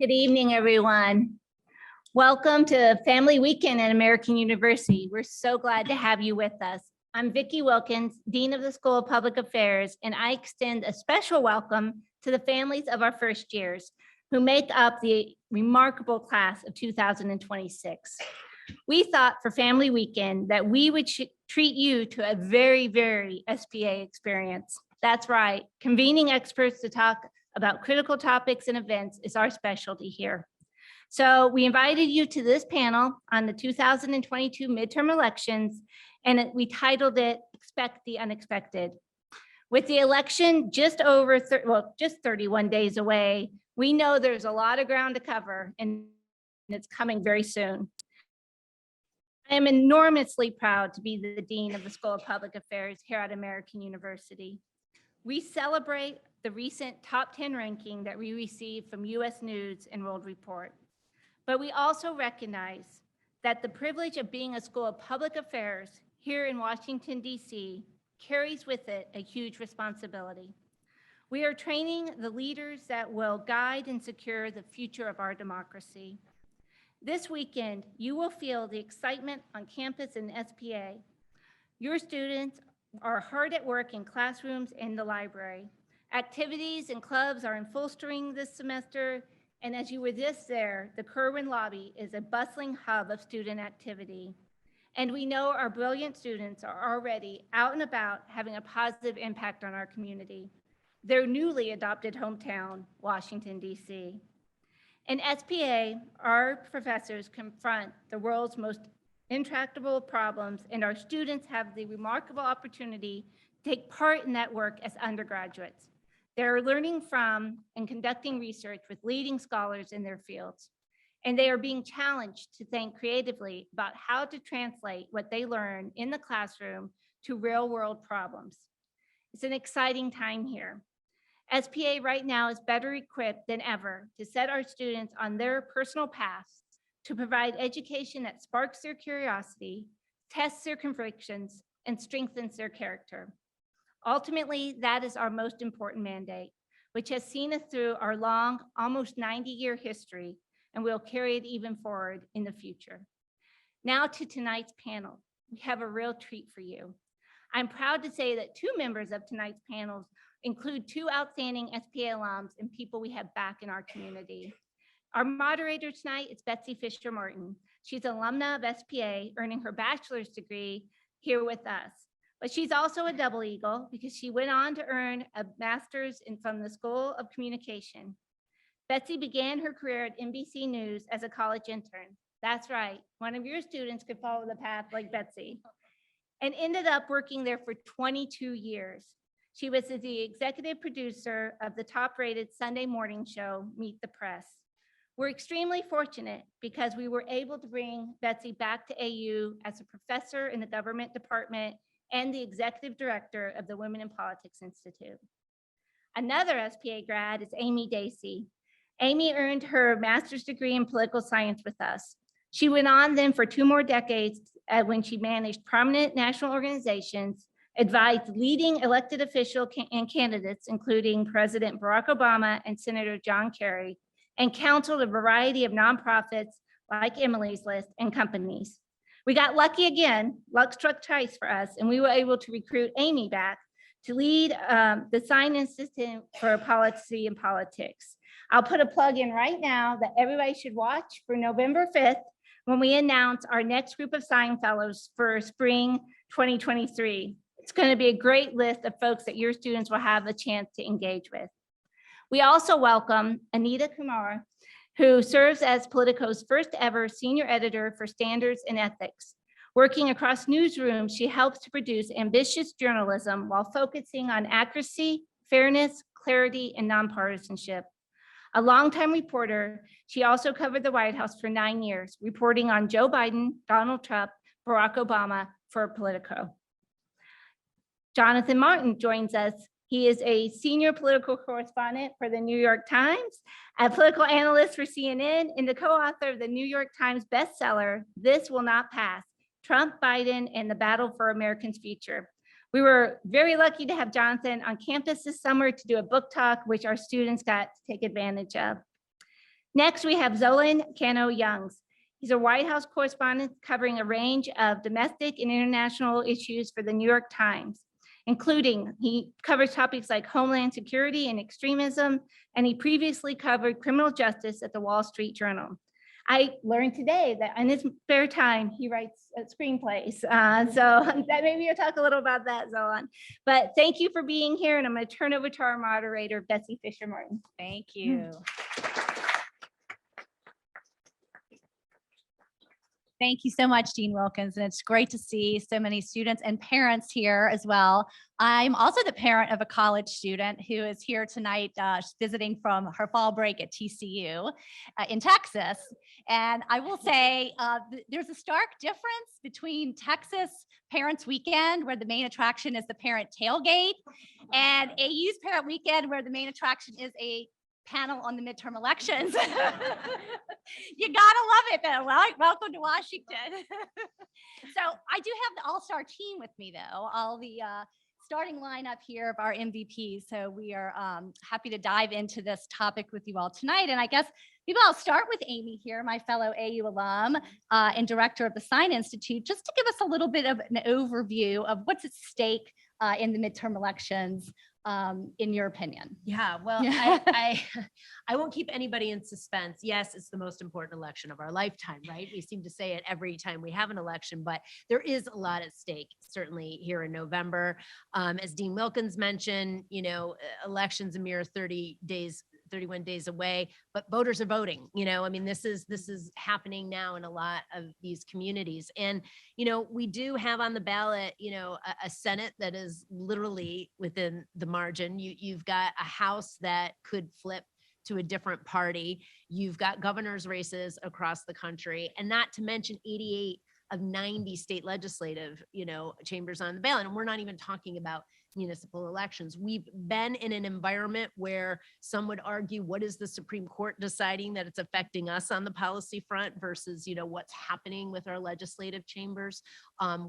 Good evening, everyone. Welcome to Family Weekend at American University. We're so glad to have you with us. I'm Vicki Wilkins, Dean of the School of Public Affairs, and I extend a special welcome to the families of our first years who make up the remarkable class of 2026. We thought for Family Weekend that we would treat you to a very, very SPA experience. That's right, convening experts to talk about critical topics and events is our specialty here. So we invited you to this panel on the 2022 midterm elections, and we titled it Expect the Unexpected. With the election just 31 days away, we know there's a lot of ground to cover, and it's coming very soon. I am enormously proud to be the Dean of the School of Public Affairs here at American University. We celebrate the recent top 10 ranking that we received from US News and World Report. But we also recognize that the privilege of being a School of Public Affairs here in Washington, D.C. carries with it a huge responsibility. We are training the leaders that will guide and secure the future of our democracy. This weekend, you will feel the excitement on campus in SPA. Your students are hard at work in classrooms and the library. Activities and clubs are in full swing this semester, and as you were just there, the Kerwin lobby is a bustling hub of student activity. And we know our brilliant students are already out and about having a positive impact on our community, their newly adopted hometown, Washington, D.C. In SPA, our professors confront the world's most intractable problems, and our students have the remarkable opportunity to take part in that work as undergraduates. They're learning from and conducting research with leading scholars in their fields, and they are being challenged to think creatively about how to translate what they learn in the classroom to real-world problems. It's an exciting time here. SPA right now is better equipped than ever to set our students on their personal paths to provide education that sparks their curiosity, tests their convictions, and strengthens their character. Ultimately, that is our most important mandate, which has seen us through our long, almost 90-year history, and we'll carry it even forward in the future. Now to tonight's panel. We have a real treat for you. I'm proud to say that two members of tonight's panels include two outstanding SPA alums and people we have back in our community. Our moderator tonight is Betsy Fischer Martin. She's an alumna of SPA, earning her bachelor's degree here with us. But she's also a double eagle because she went on to earn a master's from the School of Communication. Betsy began her career at NBC News as a college intern. That's right, one of your students could follow the path like Betsy, and ended up working there for 22 years. She was the executive producer of the top-rated Sunday morning show, Meet the Press. We're extremely fortunate because we were able to bring Betsy back to AU as a professor in the government department and the executive director of the Women in Politics Institute. Another SPA grad is Amy Dacey. Amy earned her master's degree in political science with us. She went on then for 2 more decades when she managed prominent national organizations, advised leading elected officials and candidates, including President Barack Obama and Senator John Kerry, and counseled a variety of nonprofits like Emily's List and companies. We got lucky again, luck struck twice for us, and we were able to recruit Amy back to lead the Sine Institute for Policy and Politics. I'll put a plug in right now that everybody should watch for November 5th when we announce our next group of Sine Fellows for spring 2023. It's going to be a great list of folks that your students will have a chance to engage with. We also welcome Anita Kumar, who serves as Politico's first ever senior editor for standards and ethics. Working across newsrooms, she helps to produce ambitious journalism while focusing on accuracy, fairness, clarity, and nonpartisanship. A longtime reporter, she also covered the White House for 9 years, reporting on Joe Biden, Donald Trump, Barack Obama for Politico. Jonathan Martin joins us. He is a senior political correspondent for the New York Times, a political analyst for CNN, and the co-author of the New York Times bestseller, This Will Not Pass, Trump, Biden, and the Battle for America's Future. We were very lucky to have Jonathan on campus this summer to do a book talk, which our students got to take advantage of. Next, we have Zolan Kanno-Youngs. He's a White House correspondent covering a range of domestic and international issues for the New York Times, including he covers topics like Homeland Security and extremism, and he previously covered criminal justice at the Wall Street Journal. I learned today that in his spare time, he writes screenplays. So that maybe you'll talk a little about that, Zolan. But thank you for being here, and I'm going to turn over to our moderator, Betsy Fischer Martin. Thank you. Thank you so much, Dean Wilkins, and it's great to see so many students and parents here as well. I'm also the parent of a college student who is here tonight visiting from her fall break at TCU in Texas. And I will say there's a stark difference between Texas Parents Weekend, where the main attraction is the parent tailgate, and AU's Parent Weekend, where the main attraction is a panel on the midterm elections. You gotta love it though. Well, welcome to Washington. So I do have the all-star team with me though, all the starting lineup here of our MVPs. So we are happy to dive into this topic with you all tonight. And I guess maybe I'll start with Amy here, my fellow AU alum and director of the Sine Institute, just to give us a little bit of an overview of what's at stake in the midterm elections. In your opinion? Yeah, well, I won't keep anybody in suspense. Yes, it's the most important election of our lifetime, right? We seem to say it every time we have an election, but there is a lot at stake, certainly here in November. As Dean Wilkins mentioned, elections a mere 31 days away, but voters are voting. I mean, this is happening now in a lot of these communities. And, we do have on the ballot, a Senate that is literally within the margin. You've got a House that could flip to a different party. You've got governor's races across the country, and not to mention 88 of 90 state legislative, chambers on the ballot. And we're not even talking about municipal elections. We've been in an environment where some would argue, what is the Supreme Court deciding that it's affecting us on the policy front versus, what's happening with our legislative chambers.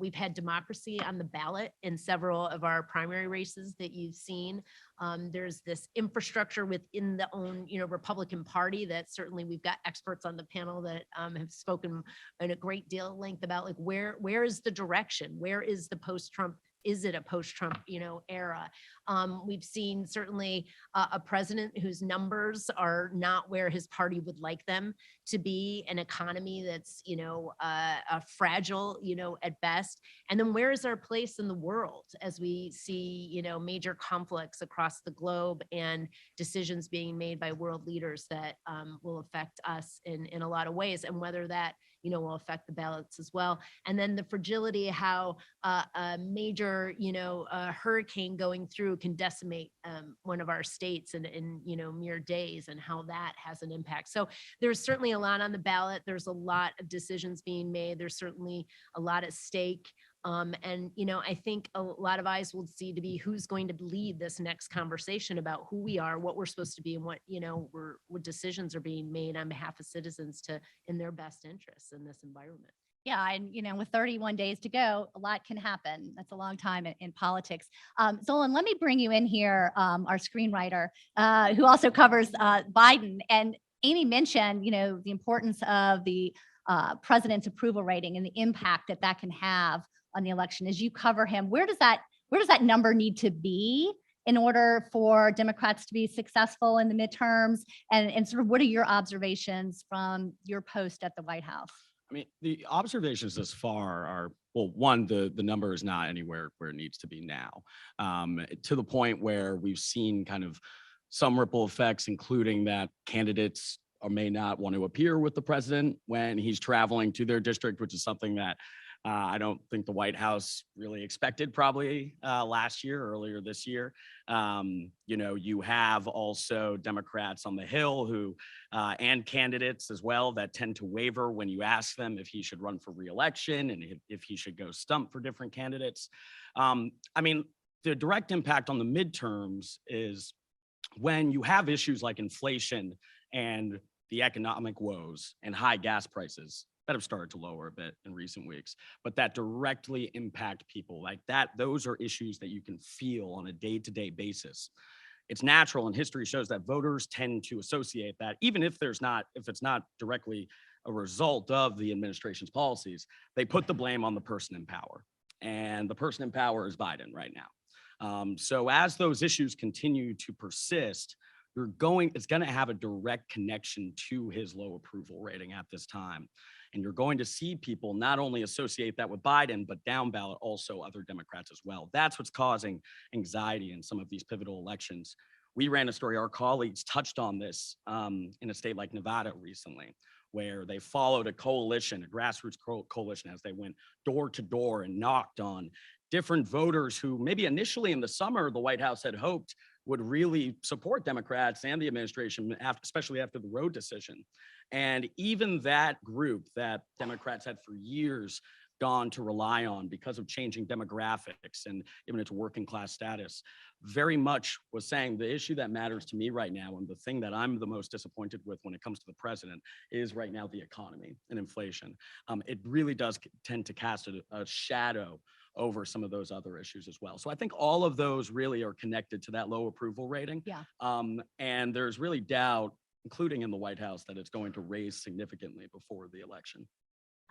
We've had democracy on the ballot in several of our primary races that you've seen. There's this infrastructure within the own, Republican Party that certainly we've got experts on the panel that have spoken in a great deal of length about, like, where is the direction? Where is the post-Trump? Is it a post-Trump, era? We've seen certainly a president whose numbers are not where his party would like them to be, an economy that's, fragile, at best. And then where is our place in the world as we see, major conflicts across the globe and decisions being made by world leaders that will affect us in a lot of ways, and whether that will affect the ballots as well. And then the fragility of how a major, hurricane going through can decimate one of our states in mere days, and how that has an impact. So there's certainly a lot on the ballot. There's a lot of decisions being made. There's certainly a lot at stake. And, I think a lot of eyes will see to be who's going to lead this next conversation about who we are, what we're supposed to be, and what, what decisions are being made on behalf of citizens in their best interests in this environment. Yeah, and with 31 days to go, a lot can happen. That's a long time in politics. Zolan, let me bring you in here, our screenwriter, who also covers Biden. And Amy mentioned, the importance of the president's approval rating and the impact that can have on the election. As you cover him, where does that number need to be in order for Democrats to be successful in the midterms? And sort of what are your observations from your post at the White House? I mean, the observations thus far are, well, one, the number is not anywhere where it needs to be now, to the point where we've seen kind of some ripple effects, including that candidates may not want to appear with the president when he's traveling to their district, which is something that I don't think the White House really expected probably earlier this year. You have also Democrats on the Hill who, and candidates as well, that tend to waver when you ask them if he should run for re-election and if he should go stump for different candidates. I mean, the direct impact on the midterms is when you have issues like inflation and the economic woes and high gas prices that have started to lower a bit in recent weeks, but that directly impact people like that. Those are issues that you can feel on a day-to-day basis. it's natural, and history shows that voters tend to associate that, even if it's not directly a result of the administration's policies, they put the blame on the person in power. And the person in power is Biden right now. So as those issues continue to persist, it's going to have a direct connection to his low approval rating at this time. And you're going to see people not only associate that with Biden, but down ballot also other Democrats as well. That's what's causing anxiety in some of these pivotal elections. We ran a story, our colleagues touched on this in a state like Nevada recently, where they followed a coalition, a grassroots coalition, as they went door to door and knocked on different voters who maybe initially in the summer, the White House had hoped would really support Democrats and the administration, especially after the Roe decision. And even that group that Democrats had for years gone to rely on because of changing demographics and even its working class status, very much was saying the issue that matters to me right now, and the thing that I'm the most disappointed with when it comes to the president, is right now the economy and inflation. It really does tend to cast a shadow over some of those other issues as well. So I think all of those really are connected to that low approval rating. Yeah. And there's really doubt, including in the White House, that it's going to raise significantly before the election.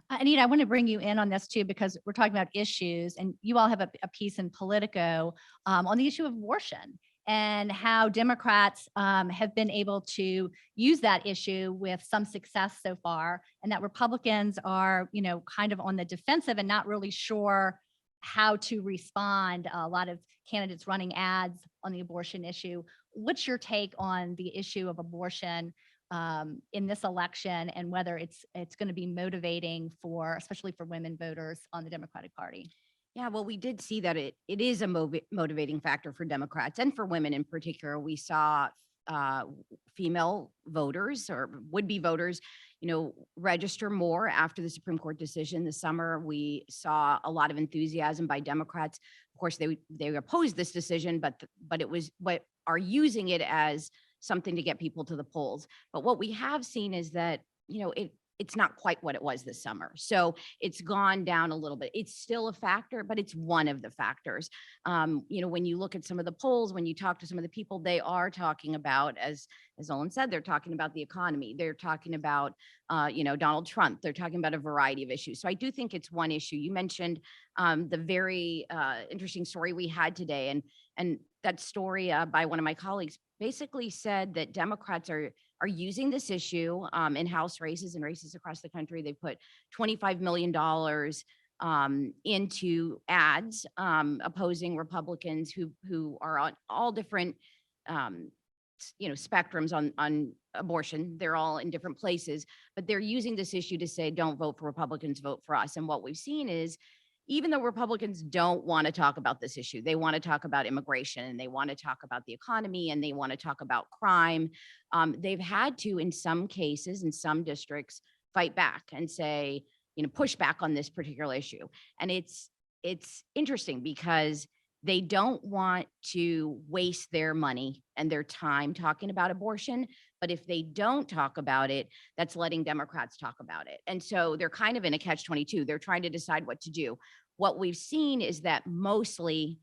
Anita, I want to bring you in on this too, because we're talking about issues, and you all have a piece in Politico on the issue of abortion and how Democrats have been able to use that issue with some success so far, and that Republicans are, kind of on the defensive and not really sure how to respond. A lot of candidates running ads on the abortion issue. What's your take on the issue of abortion in this election, and whether it's going to be motivating especially for women voters on the Democratic Party? Yeah, well, we did see that it is a motivating factor for Democrats and for women in particular. We saw female voters or would-be voters, register more after the Supreme Court decision this summer. We saw a lot of enthusiasm by Democrats. Of course, they opposed this decision, but it was what are using it as something to get people to the polls. But what we have seen is that, it's not quite what it was this summer. So it's gone down a little bit. It's still a factor, but it's one of the factors. When you look at some of the polls, when you talk to some of the people, they are talking about, as Zolan said, they're talking about the economy. They're talking about, Donald Trump. They're talking about a variety of issues. So I do think it's one issue. You mentioned the very interesting story we had today. And that story by one of my colleagues basically said that Democrats are using this issue in House races and races across the country. They put $25 million into ads opposing Republicans who are on all different spectrums on abortion. They're all in different places, but they're using this issue to say, don't vote for Republicans, vote for us. And what we've seen is, even though Republicans don't want to talk about this issue, they want to talk about immigration, and they want to talk about the economy, and they want to talk about crime. They've had to, in some cases, in some districts, fight back and say, push back on this particular issue. And it's interesting because they don't want to waste their money and their time talking about abortion. But if they don't talk about it, that's letting Democrats talk about it. And so they're kind of in a catch-22. They're trying to decide what to do. What we've seen is that mostly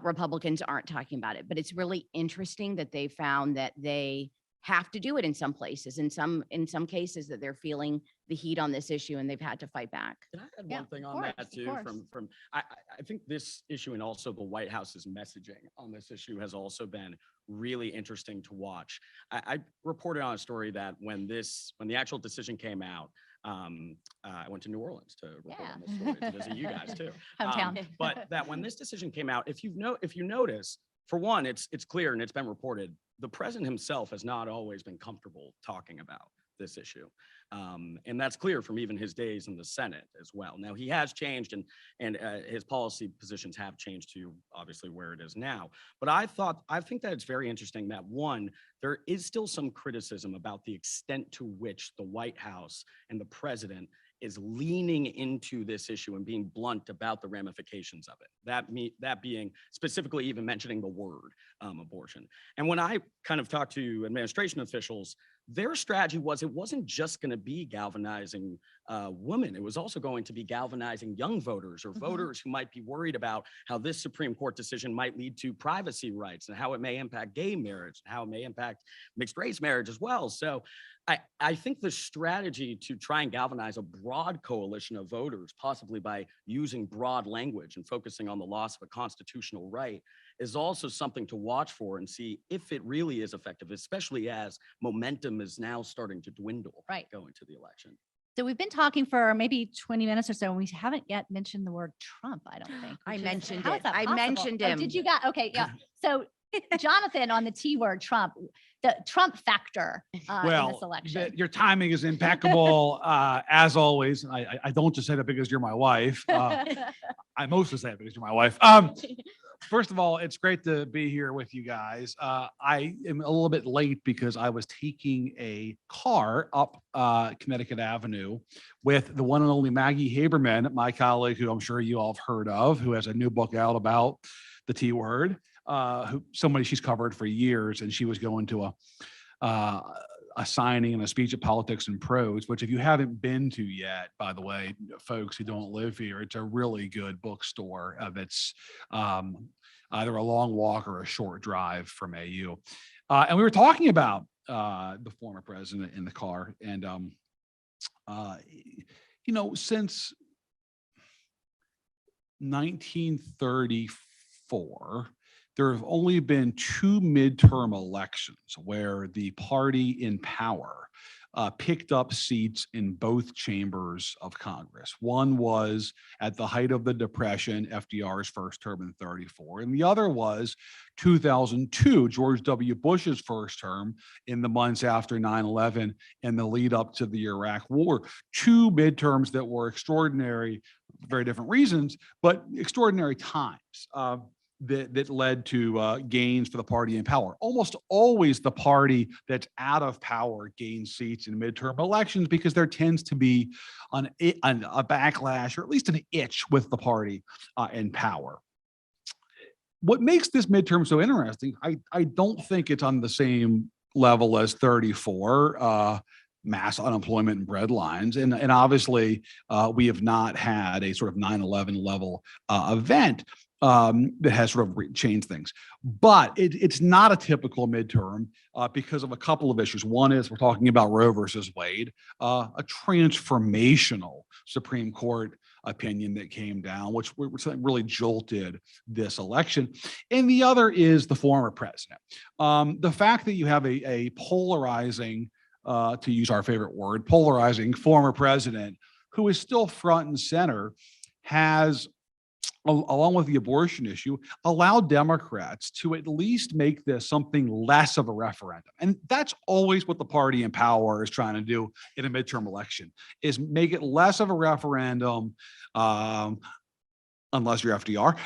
Republicans aren't talking about it, but it's really interesting that they found that they have to do it in some places, in some cases that they're feeling the heat on this issue and they've had to fight back. Can I add Yeah, one thing of on course, that of too? course. I think this issue and also the White House's messaging on this issue has also been really interesting to watch. I reported on a story that when the actual decision came out, I went to New Orleans to report on this story to visit you guys too. Hometown. But that when this decision came out, if you notice, for one, it's clear and it's been reported, the president himself has not always been comfortable talking about this issue. And that's clear from even his days in the Senate as well. Now he has changed and his policy positions have changed to obviously where it is now. But I think that it's very interesting that one, there is still some criticism about the extent to which the White House and the president is leaning into this issue and being blunt about the ramifications of it. That being specifically even mentioning the word abortion. And when I kind of talk to administration officials, their strategy was it wasn't just going to be galvanizing women. It was also going to be galvanizing young voters or voters who might be worried about how this Supreme Court decision might lead to privacy rights and how it may impact gay marriage, and how it may impact mixed race marriage as well. So I think the strategy to try and galvanize a broad coalition of voters, possibly by using broad language and focusing on the loss of a constitutional right, is also something to watch for and see if it really is effective, especially as momentum is now starting to dwindle going to the election. So we've been talking for maybe 20 minutes or so, and we haven't yet mentioned the word Trump, I don't think. I mentioned how it. is that I possible? mentioned Oh, him. did you got, okay, yeah. So Jonathan, on the T word, Trump, the Trump factor in this election. Your timing is impeccable, as always. I don't just say that because you're my wife. I mostly say it because you're my wife. First of all, it's great to be here with you guys. I am a little bit late because I was taking a car up Connecticut Avenue with the one and only Maggie Haberman, my colleague, who I'm sure you all have heard of, who has a new book out about the T word, somebody she's covered for years, and she was going to a signing and a speech at Politics and Prose, which if you haven't been to yet, by the way, folks who don't live here, it's a really good bookstore that's either a long walk or a short drive from AU. And we were talking about the former president in the car. And, since 1934, there have only been 2 midterm elections where the party in power picked up seats in both chambers of Congress. One was at the height of the Depression, FDR's first term in 34, and the other was 2002, George W. Bush's first term in the months after 9/11 and the lead up to the Iraq War. 2 midterms that were extraordinary, very different reasons, but extraordinary times. That led to gains for the party in power. Almost always the party that's out of power gains seats in midterm elections because there tends to be a backlash, or at least an itch with the party in power. What makes this midterm so interesting, I don't think it's on the same level as 34, mass unemployment and bread lines. And obviously we have not had a sort of 9/11 level event that has sort of changed things. But it's not a typical midterm because of a couple of issues. One is we're talking about Roe versus Wade, a transformational Supreme Court opinion that came down, which really jolted this election. And the other is the former president. The fact that you have a polarizing, to use our favorite word, polarizing former president who is still front and center has, along with the abortion issue, allowed Democrats to at least make this something less of a referendum. And that's always what the party in power is trying to do in a midterm election, is make it less of a referendum, unless you're FDR,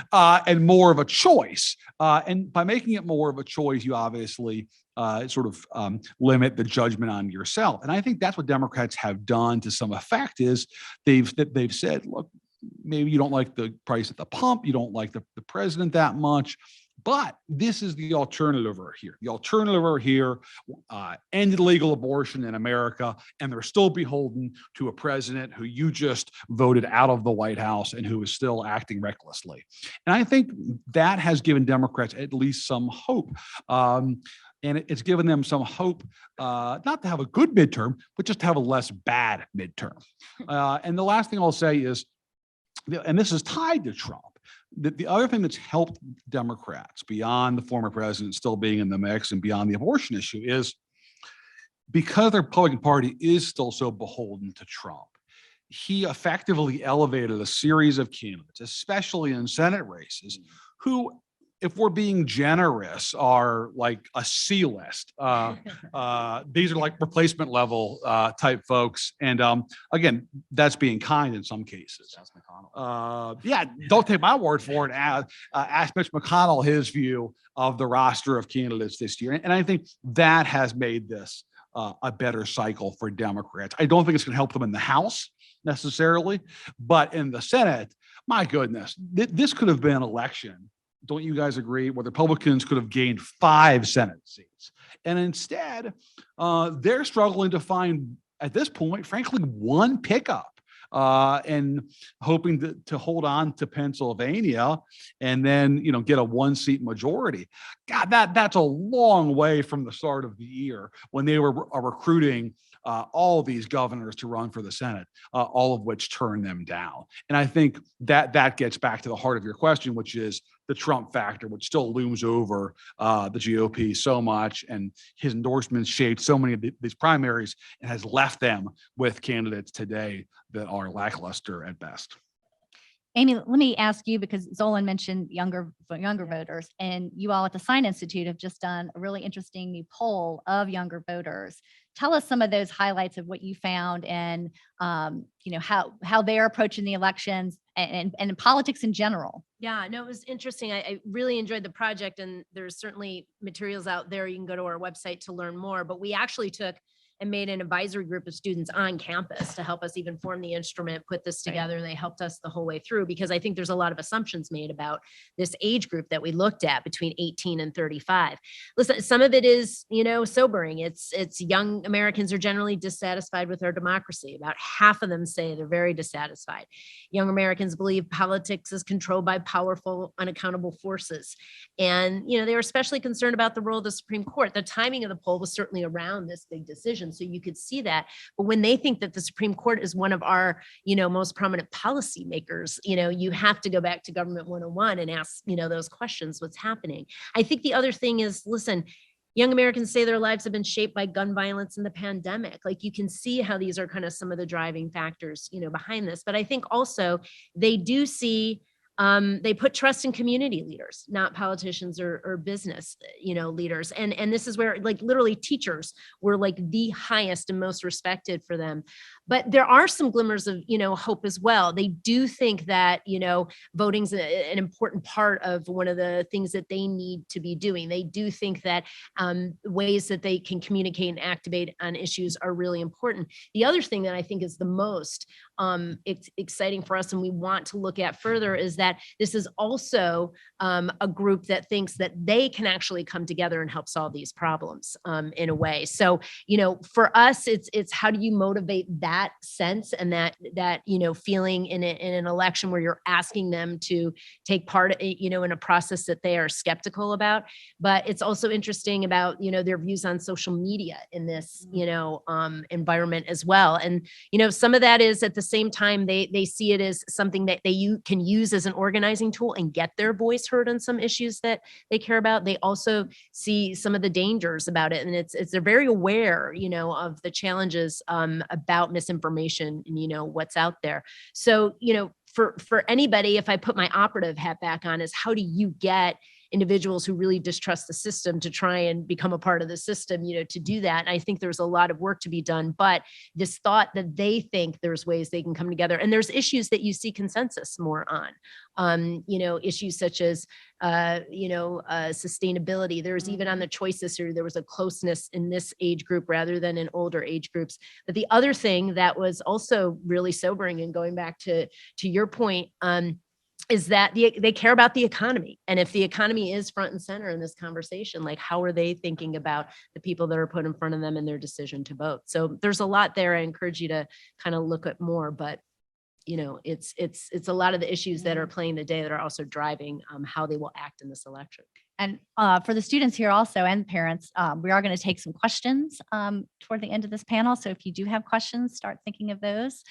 and more of a choice. And by making it more of a choice, you obviously limit the judgment on yourself. And I think that's what Democrats have done to some effect, is they've said, look, maybe you don't like the price at the pump, you don't like the president that much, but this is the alternative over here. The alternative over here ended legal abortion in America, and they're still beholden to a president who you just voted out of the White House and who is still acting recklessly. And I think that has given Democrats at least some hope. And it's given them some hope, not to have a good midterm, but just to have a less bad midterm. And the last thing I'll say is, and this is tied to Trump, the other thing that's helped Democrats beyond the former president still being in the mix and beyond the abortion issue is because the Republican Party is still so beholden to Trump, he effectively elevated a series of candidates, especially in Senate races, who, if we're being generous, are like a C list. These are like replacement level type folks. And again, that's being kind in some cases. Yeah, don't take my word for it. Ask Mitch McConnell his view of the roster of candidates this year. And I think that has made this a better cycle for Democrats. I don't think it's going to help them in the House necessarily, but in the Senate, my goodness, this could have been an election don't you guys agree? Well, the Republicans could have gained 5 Senate seats. And instead, they're struggling to find, at this point, frankly, one pickup. And hoping to hold on to Pennsylvania and then, get a 1-seat majority. God, that's a long way from the start of the year when they were recruiting all these governors to run for the Senate, all of which turned them down. And I think that gets back to the heart of your question, which is the Trump factor, which still looms over the GOP so much, and his endorsements shaped so many of these primaries and has left them with candidates today that are lackluster at best. Amy, let me ask you, because Zolan mentioned younger voters, and you all at the Sine Institute have just done a really interesting new poll of younger voters. Tell us some of those highlights of what you found, and how they're approaching the elections and politics in general. Yeah, no, it was interesting. I really enjoyed the project, and there's certainly materials out there. You can go to our website to learn more, but we actually took and made an advisory group of students on campus to help us even form the instrument, put this together. They helped us the whole way through, because I think there's a lot of assumptions made about this age group that we looked at between 18 and 35. Listen, some of it is, sobering. It's young Americans are generally dissatisfied with our democracy. About half of them say they're very dissatisfied. Young Americans believe politics is controlled by powerful, unaccountable forces. And, they were especially concerned about the role of the Supreme Court. The timing of the poll was certainly around this big decision, so you could see that. But when they think that the Supreme Court is one of our, most prominent policymakers, you have to go back to Government 101 and ask, those questions, what's happening. I think the other thing is, listen, young Americans say their lives have been shaped by gun violence and the pandemic. Like, you can see how these are kind of some of the driving factors, behind this. But I think also they do see, they put trust in community leaders, not politicians or business, leaders. And this is where, like, literally teachers were like the highest and most respected for them. But there are some glimmers of, hope as well. They do think that, voting's an important part of one of the things that they need to be doing. They do think that ways that they can communicate and activate on issues are really important. The other thing that I think is the most exciting for us, and we want to look at further, is that this is also a group that thinks that they can actually come together and help solve these problems in a way. So, for us, it's how do you motivate that sense and that feeling in an election where you're asking them to take part, in a process that they are skeptical about. But it's also interesting about, their views on social media in this, environment as well. And, some of that is, at the same time, they see it as something that they can use as an organizing tool and get their voice heard on some issues that they care about. They also see some of the dangers about it. And they're very aware, of the challenges about misinformation and, what's out there. So, for anybody, if I put my operative hat back on, is how do you get individuals who really distrust the system to try and become a part of the system, to do that. And I think there's a lot of work to be done, but this thought that they think there's ways they can come together, and there's issues that you see consensus more on, issues such as, sustainability. There's even on the choice issue, there was a closeness in this age group rather than in older age groups. But the other thing that was also really sobering, and going back to your point, is that they care about the economy. And if the economy is front and center in this conversation, like, how are they thinking about the people that are put in front of them and their decision to vote? So there's a lot there. I encourage you to kind of look at more, but it's a lot of the issues that are playing the day that are also driving how they will act in this election. And for the students here also, and parents, we are going to take some questions toward the end of this panel. So if you do have questions, start thinking of those.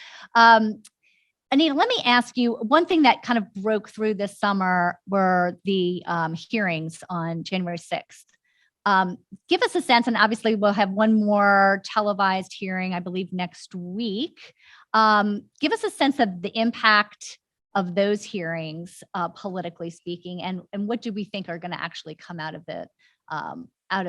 Anita, let me ask you, one thing that kind of broke through this summer were the hearings on January 6th. Give us a sense, and obviously we'll have one more televised hearing, I believe, next week. Give us a sense of the impact of those hearings, politically speaking, and what do we think are going to actually come out of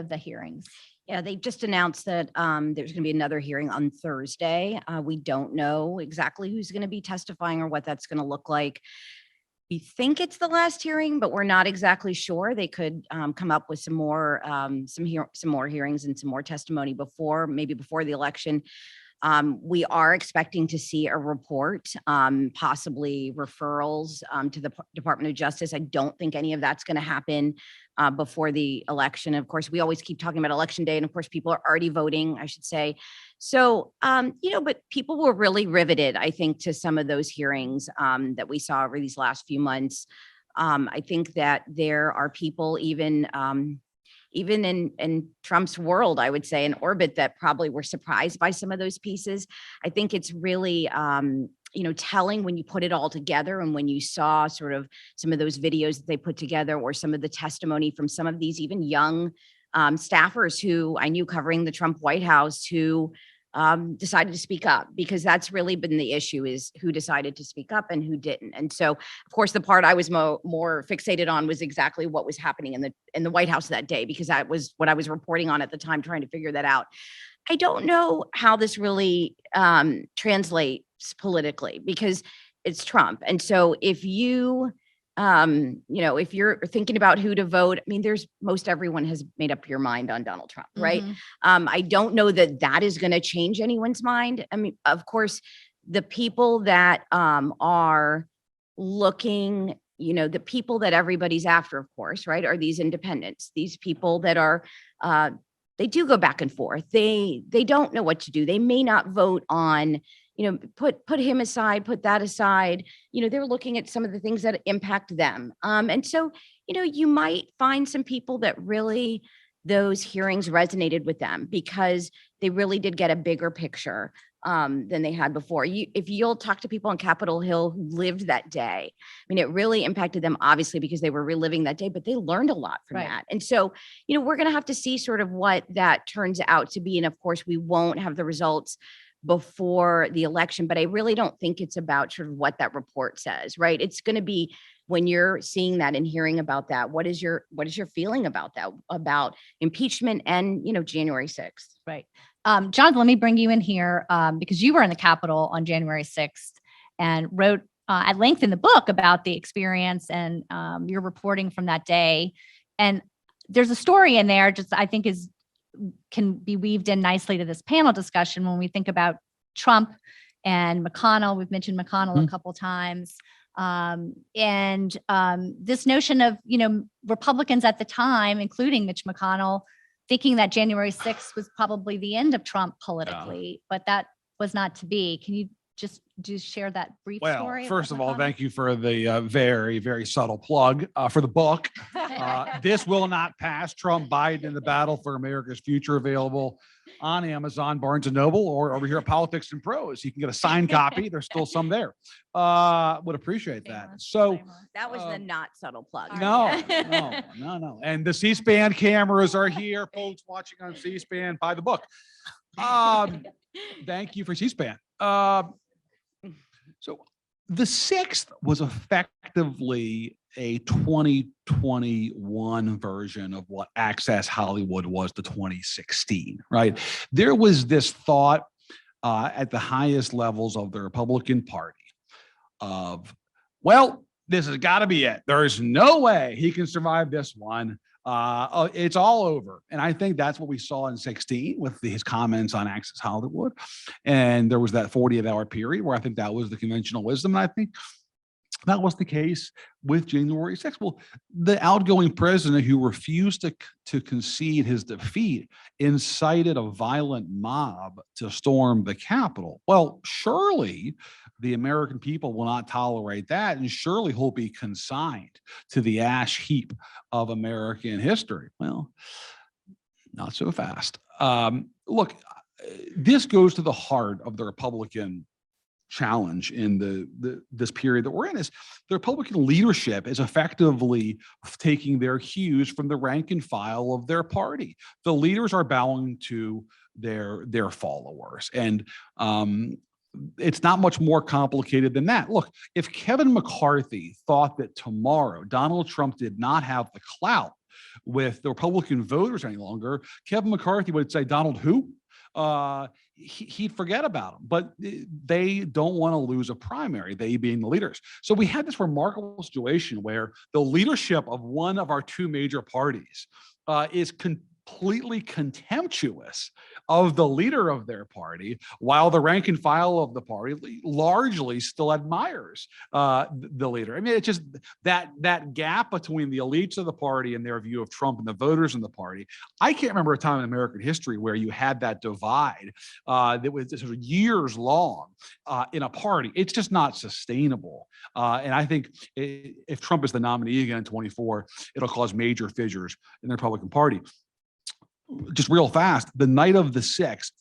the hearings? Yeah, they just announced that there's going to be another hearing on Thursday. We don't know exactly who's going to be testifying or what that's going to look like. We think it's the last hearing, but we're not exactly sure. They could come up with some more hearings and some more testimony before the election. We are expecting to see a report, possibly referrals to the Department of Justice. I don't think any of that's going to happen before the election. Of course, we always keep talking about election day, and of course, people are already voting, I should say. So, but people were really riveted, I think, to some of those hearings that we saw over these last few months. I think that there are people even in Trump's world, I would say, in orbit, that probably were surprised by some of those pieces. I think it's really, telling when you put it all together, and when you saw sort of some of those videos that they put together, or some of the testimony from some of these even young staffers who I knew covering the Trump White House, who decided to speak up, because that's really been the issue, is who decided to speak up and who didn't. And so, of course, the part I was more fixated on was exactly what was happening in the White House that day, because that was what I was reporting on at the time, trying to figure that out. I don't know how this really translates politically, because it's Trump. And so if if you're thinking about who to vote, I mean, most everyone has made up your mind on Donald Trump, right? I don't know that that is going to change anyone's mind. I mean, of course, the people that are looking, the people that everybody's after, of course, right, are these independents, these people that are, they do go back and forth. They don't know what to do. They may not vote on, put him aside, put that aside. They're looking at some of the things that impact them. And so, you might find some people that really those hearings resonated with them, because they really did get a bigger picture than they had before. If you'll talk to people on Capitol Hill who lived that day, I mean, it really impacted them, obviously, because they were reliving that day, but they learned a lot from that. And so, we're going to have to see sort of what that turns out to be. And of course, we won't have the results before the election, but I really don't think it's about sort of what that report says, right? It's going to be, when you're seeing that and hearing about that, what is your feeling about that, about impeachment and, January 6th? Right. John, let me bring you in here because you were in the Capitol on January 6th and wrote at length in the book about the experience and your reporting from that day. And there's a story in there, just I think can be weaved in nicely to this panel discussion when we think about Trump and McConnell. We've mentioned McConnell a couple times. And this notion of, Republicans at the time, including Mitch McConnell, thinking that January 6th was probably the end of Trump politically, but that was not to be. Can you just share that brief story? Well, first of all, thank you for the very, very subtle plug for the book. This will not pass. Trump, Biden in the Battle for America's Future, available on Amazon, Barnes & Noble, or over here at Politics and Prose. You can get a signed copy. There's still some there. Would appreciate that. So that was the not subtle plug. No. And the C-SPAN cameras are here. Folks watching on C-SPAN, buy the book. Thank you for C-SPAN. So the 6th was effectively a 2021 version of what Access Hollywood was to 2016, right? There was this thought at the highest levels of the Republican Party of, well, this has got to be it. There's no way he can survive this one. It's all over. And I think that's what we saw in 16 with his comments on Access Hollywood. And there was that 48-hour period where I think that was the conventional wisdom. And I think that was the case with January 6th. Well, the outgoing president, who refused to concede his defeat, incited a violent mob to storm the Capitol. Well, surely the American people will not tolerate that, and surely he'll be consigned to the ash heap of American history. Well, not so fast. Look, this goes to the heart of the Republican challenge in this period that we're in. Is the Republican leadership is effectively taking their cues from the rank and file of their party. The leaders are bowing to their followers, and it's not much more complicated than that. Look, if Kevin McCarthy thought that tomorrow Donald Trump did not have the clout with the Republican voters any longer, Kevin McCarthy would say, Donald who? He'd forget about them. But they don't want to lose a primary, they being the leaders. So we had this remarkable situation where the leadership of one of our two major parties is completely contemptuous of the leader of their party, while the rank and file of the party largely still admires the leader. I mean, it's just that gap between the elites of the party and their view of Trump and the voters in the party. I can't remember a time in American history where you had that divide that was sort of years long in a party. It's just not sustainable. And I think if Trump is the nominee again in 24, it'll cause major fissures in the Republican Party. Just real fast, the night of the 6th,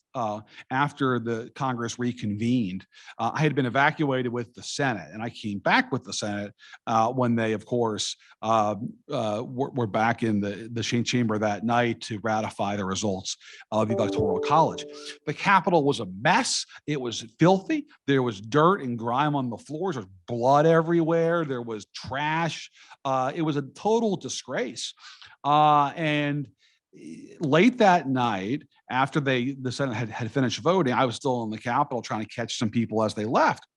after the Congress reconvened, I had been evacuated with the Senate, and I came back with the Senate when they, of course, were back in the chamber that night to ratify the results of the Electoral College. The Capitol was a mess. It was filthy. There was dirt and grime on the floors. There was blood everywhere. There was trash. It was a total disgrace. And late that night, after the Senate had finished voting, I was still in the Capitol trying to catch some people as they left.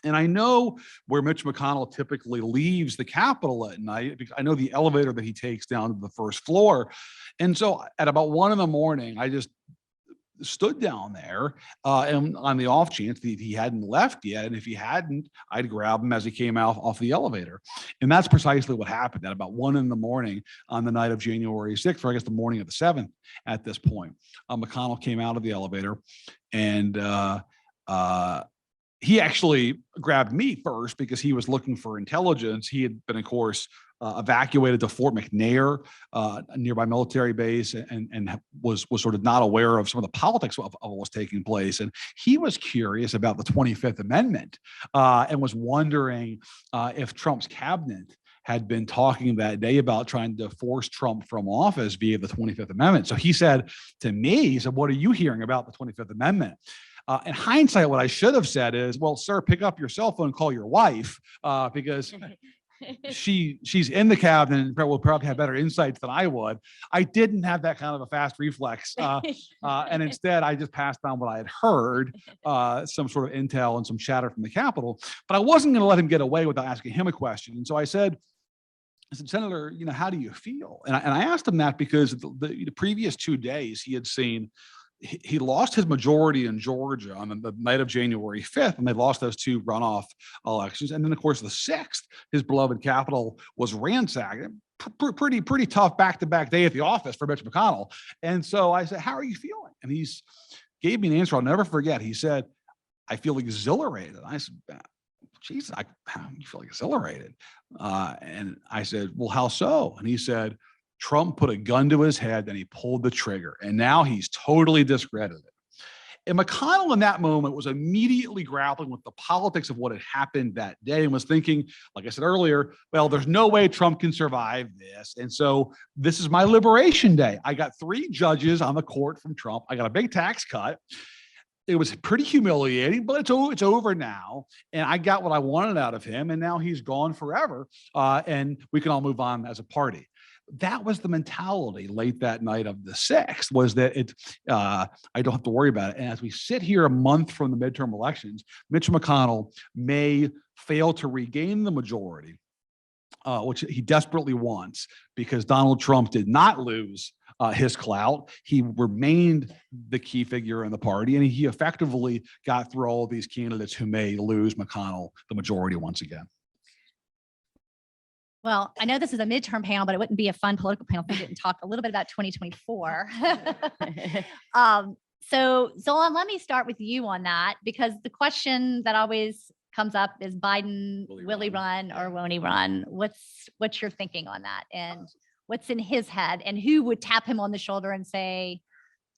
And I know where Mitch McConnell typically leaves the Capitol at night, because I know the elevator that he takes down to the first floor. And so at about 1 a.m, I just stood down there and on the off chance that he hadn't left yet. And if he hadn't, I'd grab him as he came out off the elevator. And that's precisely what happened at about 1 a.m. on the night of January 6th, or I guess the morning of the 7th at this point. McConnell came out of the elevator, and he actually grabbed me first because he was looking for intelligence. He had been, of course, evacuated to Fort McNair, a nearby military base, and was sort of not aware of some of the politics of what was taking place. And he was curious about the 25th Amendment and was wondering if Trump's cabinet had been talking that day about trying to force Trump from office via the 25th Amendment. So he said to me, he said, "What are you hearing about the 25th Amendment?" In hindsight, what I should have said is, "Well, sir, pick up your cell phone and call your wife because she's in the cabinet and will probably have better insights than I would." I didn't have that kind of a fast reflex. And instead, I just passed on what I had heard, some sort of intel and some chatter from the Capitol. But I wasn't going to let him get away without asking him a question. And so I said, "Senator, how do you feel?" And I asked him that because the previous 2 days he had seen, he lost his majority in Georgia on the night of January 5th, and they lost those 2 runoff elections. And then, of course, the 6th, his beloved Capitol was ransacked. Pretty tough back-to-back day at the office for Mitch McConnell. And so I said, "How are you feeling?" And he gave me an answer I'll never forget. He said, "I feel exhilarated." I said, "Jesus, how do you feel exhilarated?" And I said, "Well, how so?" And he said, "Trump put a gun to his head, then he pulled the trigger, and now he's totally discredited." And McConnell in that moment was immediately grappling with the politics of what had happened that day and was thinking, like I said earlier, well, there's no way Trump can survive this. And so this is my liberation day. I got 3 judges on the court from Trump. I got a big tax cut. It was pretty humiliating, but it's over now. And I got what I wanted out of him, and now he's gone forever. And we can all move on as a party. That was the mentality late that night of the 6th, was that I don't have to worry about it. And as we sit here a month from the midterm elections, Mitch McConnell may fail to regain the majority, which he desperately wants, because Donald Trump did not lose his clout. He remained the key figure in the party, and he effectively got through all of these candidates who may lose McConnell the majority once again. Well, I know this is a midterm panel, but it wouldn't be a fun political panel if we didn't talk a little bit about 2024. So Zolan, let me start with you on that, because the question that always comes up is Biden, will he run or won't he run? What's your thinking on that? And what's in his head, and who would tap him on the shoulder and say,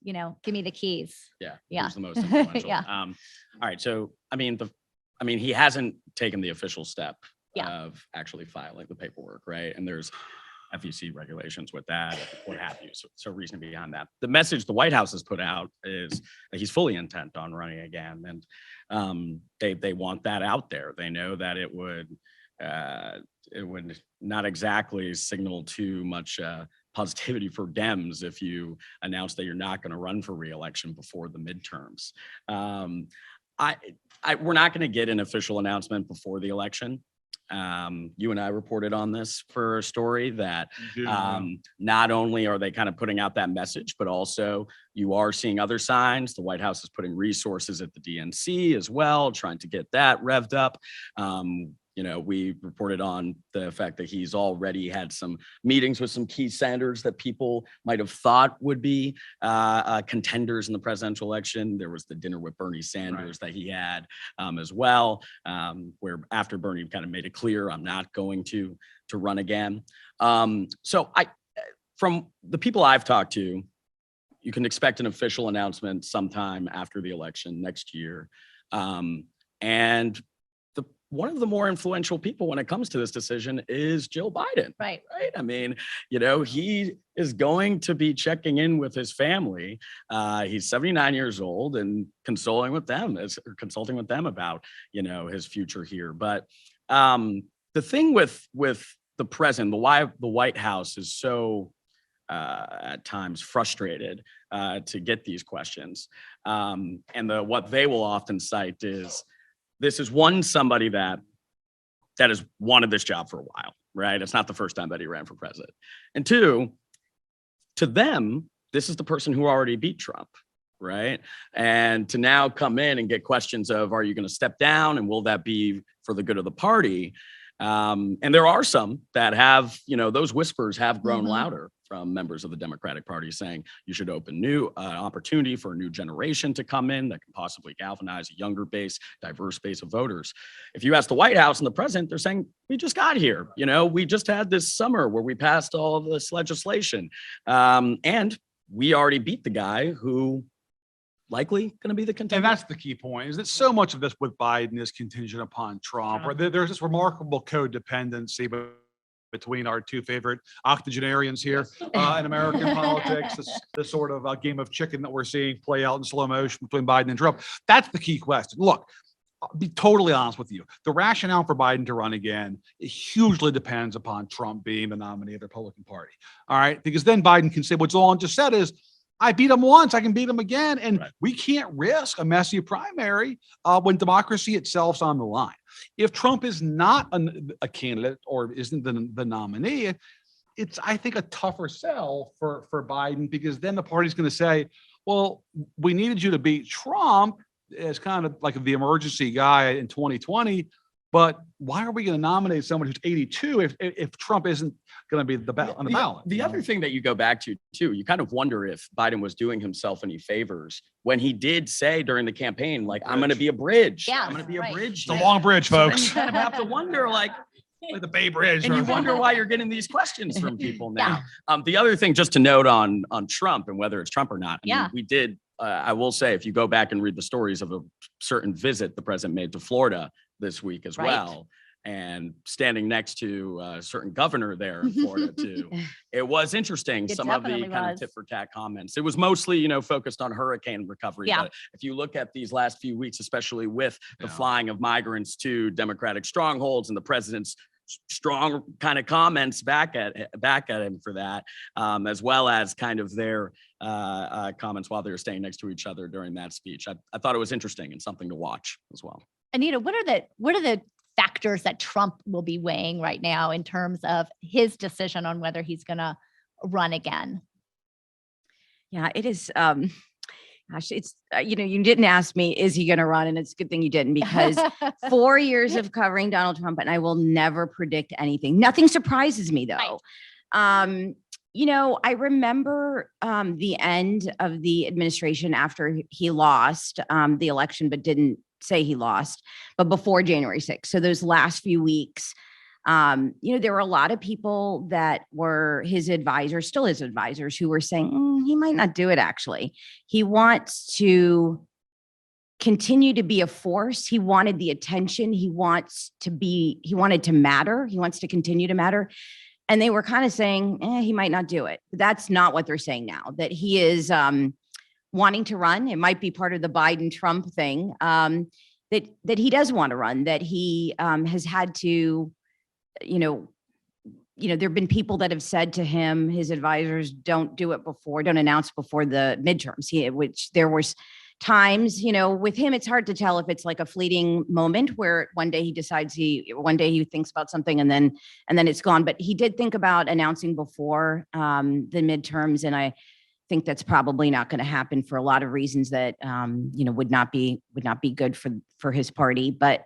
give me the keys? Yeah. Yeah. Who's the most influential? Yeah. All right. So, I mean, he hasn't taken the official step of actually filing the paperwork, right? And there's FEC regulations with that, what have you. So reason beyond that. The message the White House has put out is that he's fully intent on running again. And they want that out there. They know that it would not exactly signal too much positivity for Dems if you announce that you're not going to run for re-election before the midterms. We're not going to get an official announcement before the election. You and I reported on this for a story that Yeah. not only are they kind of putting out that message, but also you are seeing other signs. The White House is putting resources at the DNC as well, trying to get that revved up. We reported on the fact that he's already had some meetings with some key senators that people might have thought would be contenders in the presidential election. There was the dinner with Bernie Sanders that he had as well, where after Bernie kind of made it clear, I'm not going to run again. So from the people I've talked to, you can expect an official announcement sometime after the election next year. And one of the more influential people when it comes to this decision is Joe Biden. Right. Right. I mean, he is going to be checking in with his family. He's 79 years old and consulting with them about, his future here. But the thing with the president, why the White House is so at times frustrated to get these questions. And what they will often cite is, this is somebody that has wanted this job for a while, right? It's not the first time that he ran for president. And two, to them, this is the person who already beat Trump, right? And to now come in and get questions of, are you going to step down? And will that be for the good of the party? And there are some that have, those whispers have grown louder from members of the Democratic Party saying you should open new opportunity for a new generation to come in that can possibly galvanize a younger base, diverse base of voters. If you ask the White House and the president, they're saying, we just got here. We just had this summer where we passed all of this legislation. And we already beat the guy who likely going to be the contender. And that's the key point, is that so much of this with Biden is contingent upon Trump. Or there's this remarkable codependency between our two favorite octogenarians here in American politics, this sort of game of chicken that we're seeing play out in slow motion between Biden and Trump. That's the key question. Look, I'll be totally honest with you. The rationale for Biden to run again, it hugely depends upon Trump being the nominee of the Republican Party. All right. Because then Biden can say what Zolan just said is, I beat him once, I can beat him again. And we can't risk a messy primary when democracy itself's on the line. If Trump is not a candidate or isn't the nominee, it's, I think, a tougher sell for Biden, because then the party's going to say, well, we needed you to beat Trump as kind of like the emergency guy in 2020. But why are we going to nominate someone who's 82 if Trump isn't going to be on the ballot? The other thing that you go back to, too, you kind of wonder if Biden was doing himself any favors when he did say during the campaign, like, I'm going to be a bridge. Yeah, I'm going to be a bridge. It's a long bridge, folks. So you kind of have to wonder, like the Bay Bridge. And you wonder why you're getting these questions from people now. The other thing, just to note on Trump and whether it's Trump or not, I mean, we did, I will say, if you go back and read the stories of a certain visit the president made to Florida this week as well, and standing next to a certain governor there in Florida too, it was interesting. Some of the kind of tit for tat comments. It was mostly, focused on hurricane recovery. But if you look at these last few weeks, especially with the flying of migrants to Democratic strongholds and the president's strong kind of comments back at him for that, as well as kind of their comments while they were staying next to each other during that speech. I thought it was interesting and something to watch as well. Anita, what are the factors that Trump will be weighing right now in terms of his decision on whether he's going to run again? Yeah, it is. Gosh, it's, you didn't ask me, is he going to run? And it's a good thing you didn't, because 4 years of covering Donald Trump, and I will never predict anything. Nothing surprises me, though. I remember the end of the administration after he lost the election, but didn't say he lost, but before January 6th. So those last few weeks, there were a lot of people that were his advisors, still his advisors, who were saying he might not do it. Actually, he wants to continue to be a force. He wanted the attention. He wanted to matter. He wants to continue to matter. And they were kind of saying, he might not do it. But that's not what they're saying now, that he is wanting to run. It might be part of the Biden-Trump thing, that he does want to run, that he has had to, there have been people that have said to him, his advisors, don't announce before the midterms, which there was times, with him, it's hard to tell if it's like a fleeting moment where one day he decides one day he thinks about something and then it's gone. But he did think about announcing before the midterms. And I think that's probably not going to happen for a lot of reasons that, would not be good for his party. But,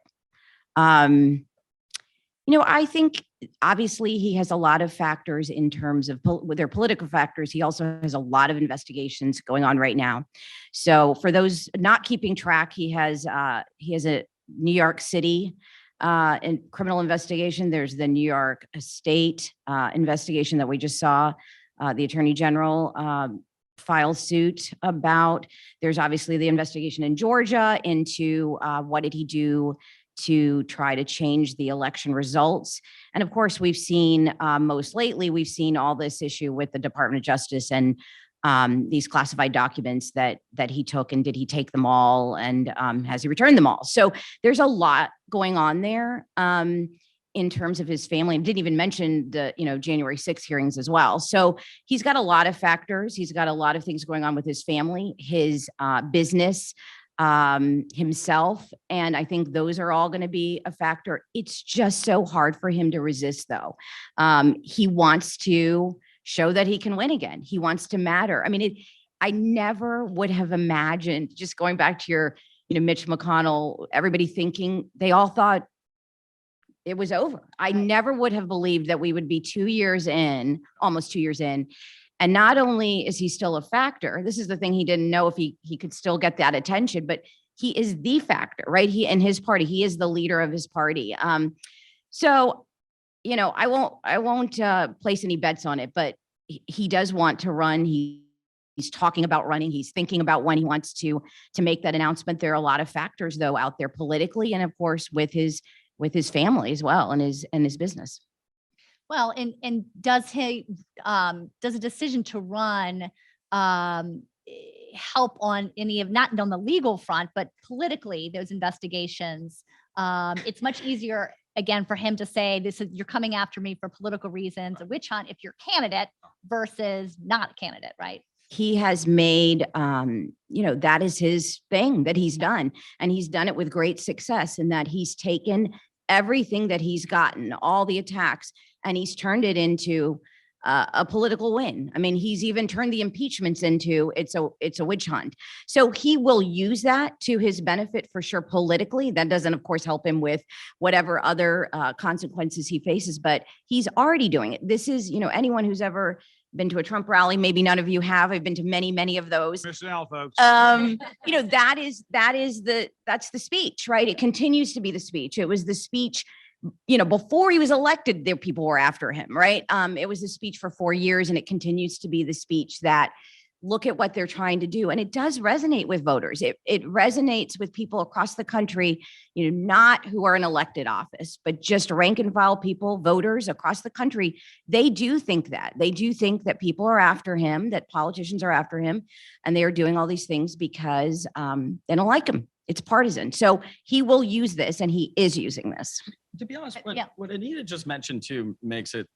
I think obviously he has a lot of factors in terms of with their political factors. He also has a lot of investigations going on right now. So for those not keeping track, he has a New York City criminal investigation. There's the New York State investigation that we just saw. The Attorney General filed suit about. There's obviously the investigation in Georgia into what did he do to try to change the election results. And of course, we've seen most lately, we've seen all this issue with the Department of Justice and these classified documents that he took, and did he take them all, and has he returned them all? So there's a lot going on there in terms of his family. And didn't even mention the January 6th hearings as well. So he's got a lot of factors. He's got a lot of things going on with his family, his business, himself. And I think those are all going to be a factor. It's just so hard for him to resist, though. He wants to show that he can win again. He wants to matter. I mean, I never would have imagined, just going back to your, Mitch McConnell, everybody thinking, they all thought it was over. I never would have believed that we would be 2 years in, almost 2 years in. And not only is he still a factor, this is the thing he didn't know if he could still get that attention, but he is the factor, right? He and his party, he is the leader of his party. So, I won't place any bets on it, but he does want to run. He's talking about running. He's thinking about when he wants to make that announcement. There are a lot of factors, though, out there politically, and of course with his family as well, and his business. Well, and does a decision to run help on any of, not on the legal front, but politically, those investigations? It's much easier, again, for him to say, you're coming after me for political reasons, a witch hunt if you're a candidate versus not a candidate, right? He has made, that is his thing that he's done. And he's done it with great success, in that he's taken everything that he's gotten, all the attacks, and he's turned it into a political win. I mean, he's even turned the impeachments into it's a witch hunt. So he will use that to his benefit for sure politically. That doesn't, of course, help him with whatever other consequences he faces, but he's already doing it. This is, anyone who's ever been to a Trump rally, maybe none of you have. I've been to many, many of those. Missing out, folks. That's the speech, right? It continues to be the speech. It was the speech, before he was elected, there people were after him, right? It was the speech for 4 years, and it continues to be the speech that look at what they're trying to do. And it does resonate with voters. It resonates with people across the country, not who are in elected office, but just rank and file people, voters across the country. They do think that. They do think that people are after him, that politicians are after him, and they are doing all these things because they don't like him. It's partisan. So he will use this, and he is using this. To be honest, Yeah. what Anita just mentioned too makes it,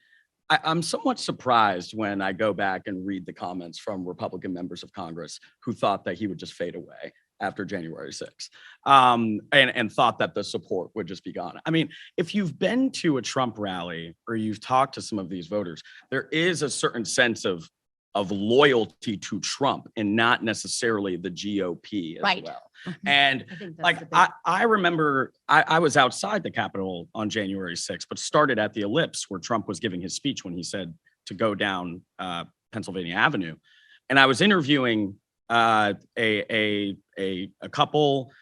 I'm somewhat surprised when I go back and read the comments from Republican members of Congress who thought that he would just fade away after January 6th, and thought that the support would just be gone. I mean, if you've been to a Trump rally or you've talked to some of these voters, there is a certain sense of loyalty to Trump and not necessarily the GOP as Right. well. And I think that's like, the big- I remember I was outside the Capitol on January 6th, but started at the Ellipse where Trump was giving his speech when he said to go down Pennsylvania Avenue. And I was interviewing a couple.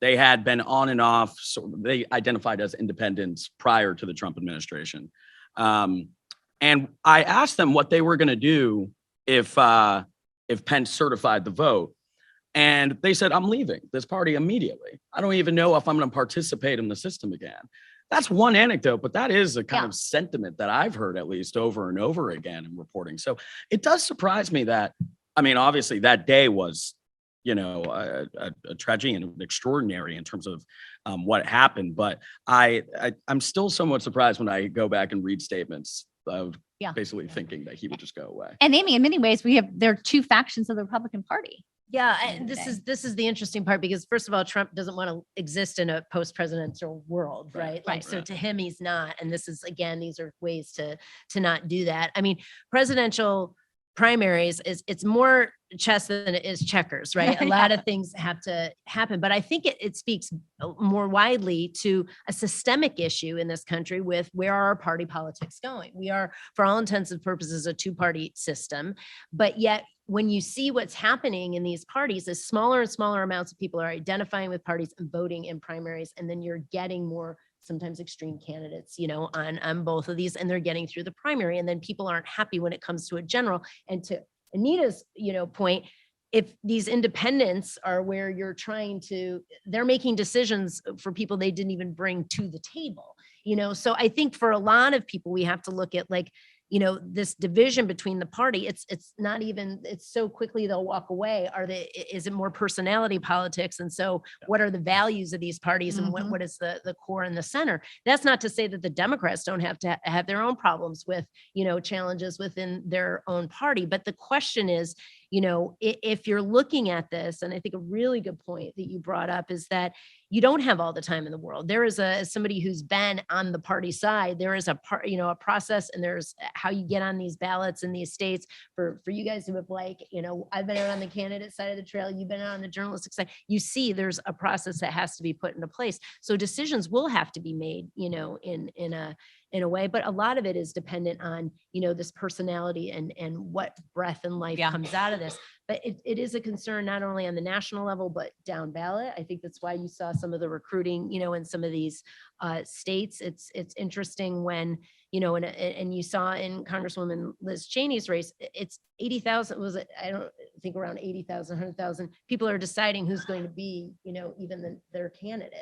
They had been on and off. So they identified as independents prior to the Trump administration. And I asked them what they were going to do if Pence certified the vote. And they said, I'm leaving this party immediately. I don't even know if I'm going to participate in the system again. That's one anecdote, but that is a kind of sentiment that I've heard at least over and over again in reporting. So it does surprise me that, I mean, obviously that day was, a tragedy and extraordinary in terms of what happened. But I'm still somewhat surprised when I go back and read statements of basically thinking that he would just go away. And Amy, in many ways, there are two factions of the Republican Party. Yeah, end of and the this day. is the interesting part, because first of all, Trump doesn't want to exist in a post-presidential world, Right, right? Like, right. so to him, he's not. And this is, again, these are ways to not do that. I mean, presidential primaries it's more chess than it is checkers, right? A lot of things have to happen, but I think it speaks more widely to a systemic issue in this country with where are our party politics going? We are, for all intents and purposes, a two-party system, but yet when you see what's happening in these parties, is smaller and smaller amounts of people are identifying with parties and voting in primaries, and then you're getting more sometimes extreme candidates, on both of these, and they're getting through the primary, and then people aren't happy when it comes to a general. And to Anita's, point, if these independents are where they're making decisions for people they didn't even bring to the table, so I think for a lot of people, we have to look at this division between the party. It's not even, it's so quickly they'll walk away. Is it more personality politics? And so what are the values of these parties, and what is the core and the center? That's not to say that the Democrats don't have to have their own problems with, challenges within their own party. But the question is, if you're looking at this, and I think a really good point that you brought up is that you don't have all the time in the world. There is somebody who's been on the party side. There is a process, and there's how you get on these ballots in these states. For you guys who have I've been out on the candidate side of the trail. You've been out on the journalistic side. You see, there's a process that has to be put into place. So decisions will have to be made, in a way, but a lot of it is dependent on, this personality and what breath and life comes out of this. But it is a concern not only on the national level, but down ballot. I think that's why you saw some of the recruiting, in some of these states. It's interesting when, and you saw in Congresswoman Liz Cheney's race, it's 80,000, I don't think around 80,000, 100,000 people are deciding who's going to be, even their candidate,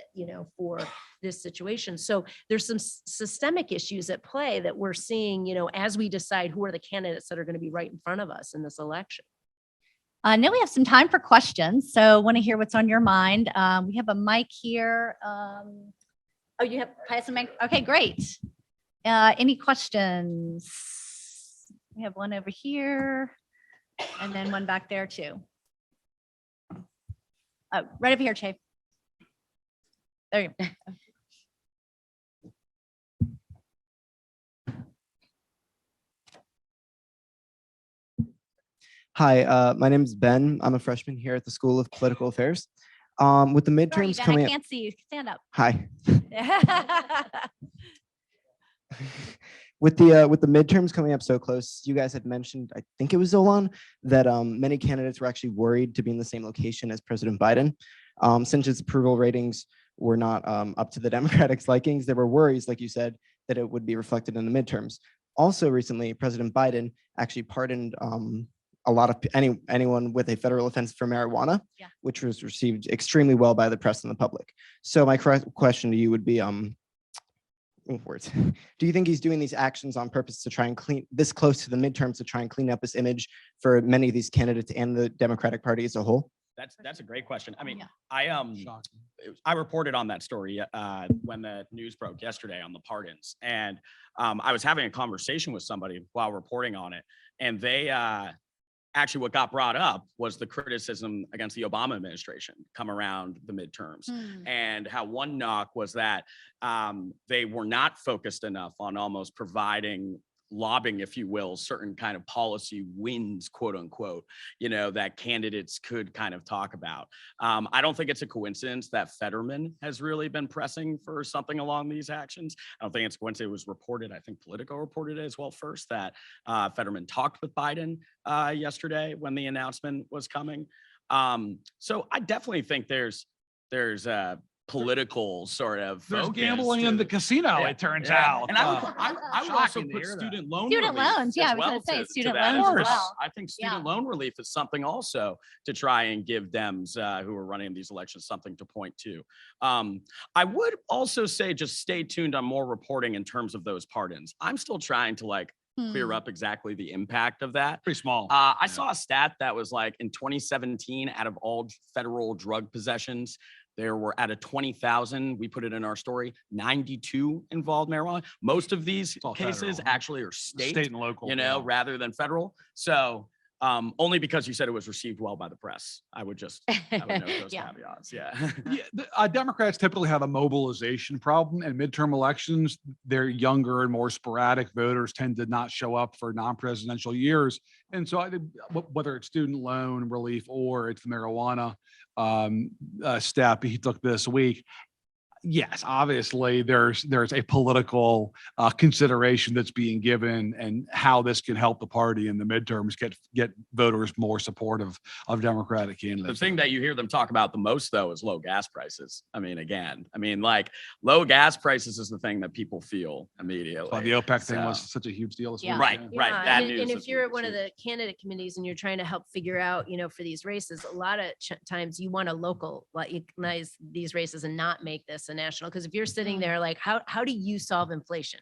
for this situation. So there's some systemic issues at play that we're seeing, as we decide who are the candidates that are going to be right in front of us in this election. Now we have some time for questions. So want to hear what's on your mind. We have a mic here. Oh, you have some mic? Okay, great. Any questions? We have one over here and then one back there too. Oh, right over here, Che. There you go. Hi, my name is Ben. I'm a freshman here at the School of Political Affairs. With the Where are you, midterms Ben? coming I up. can't see you. Stand up. Hi. With the midterms coming up so close, you guys had mentioned, I think it was Zolan, that many candidates were actually worried to be in the same location as President Biden. Since his approval ratings were not up to the Democratic likings, there were worries, like you said, that it would be reflected in the midterms. Also recently, President Biden actually pardoned a lot of anyone with a federal offense for marijuana, which was received extremely well by the press and the public. So my question to you would be, words. Do you think he's doing these actions on purpose to try and clean this close to the midterms to try and clean up his image for many of these candidates and the Democratic Party as a whole? That's a great question. I mean, I reported on that story when the news broke yesterday on the pardons, and I was having a conversation with somebody while reporting on it, and they actually what got brought up was the criticism against the Obama administration come around the midterms, and how one knock was that they were not focused enough on almost providing lobbying, if you will, certain kind of policy wins, quote unquote, that candidates could kind of talk about. I don't think it's a coincidence that Fetterman has really been pressing for something along these actions. I don't think it's a coincidence. It was reported, I think Politico reported it as well first, that Fetterman talked with Biden yesterday when the announcement was coming. So I definitely think there's a political sort of There's focus gambling in the casino, it turns out. And I would also Shocking to put hear that. student loan Student relief loans, yeah, as I was gonna well say to student that loans as well. well. I think student loan relief is something also to try and give Dems who are running these elections something to point to. I would also say just stay tuned on more reporting in terms of those pardons. I'm still trying to clear up exactly the impact of that. Pretty small. I saw a stat that was in 2017, out of all federal drug possessions, there were out of 20,000, we put it in our story, 92 involved marijuana. Most of these cases federal. actually are state And local. rather than federal. So Only because you said it was received well by the press. I would note those Yeah. caveats. Yeah. Yeah, Democrats typically have a mobilization problem, and midterm elections, they're younger and more sporadic voters tend to not show up for non-presidential years. And so I think whether it's student loan relief or it's the marijuana step he took this week, yes, obviously there's a political consideration that's being given and how this can help the party in the midterms get voters more supportive of Democratic The candidates. thing that you hear them talk about the most, though, is low gas prices. Like low gas prices is the thing that people feel immediately. So the OPEC thing was So- such a huge deal. this Yeah. week, Right, right. Yeah, That and, news and is if you're at one huge. of the candidate committees and you're trying to help figure out, for these races, a lot of times you want to localize these races and not make this a national. Because if you're sitting there, like, how do you solve inflation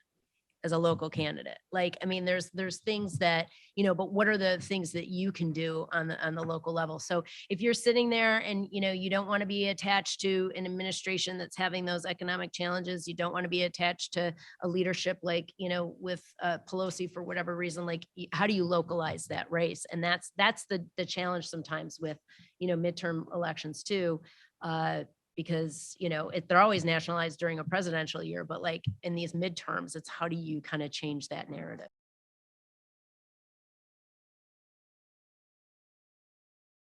as a local candidate? Like, I mean, there's things that, but what are the things that you can do on the local level? So if you're sitting there and, you don't want to be attached to an administration that's having those economic challenges, you don't want to be attached to a leadership like, with Pelosi for whatever reason, like, how do you localize that race? And that's the challenge sometimes with, midterm elections too. Because, they're always nationalized during a presidential year, but like in these midterms, it's how do you kind of change that narrative?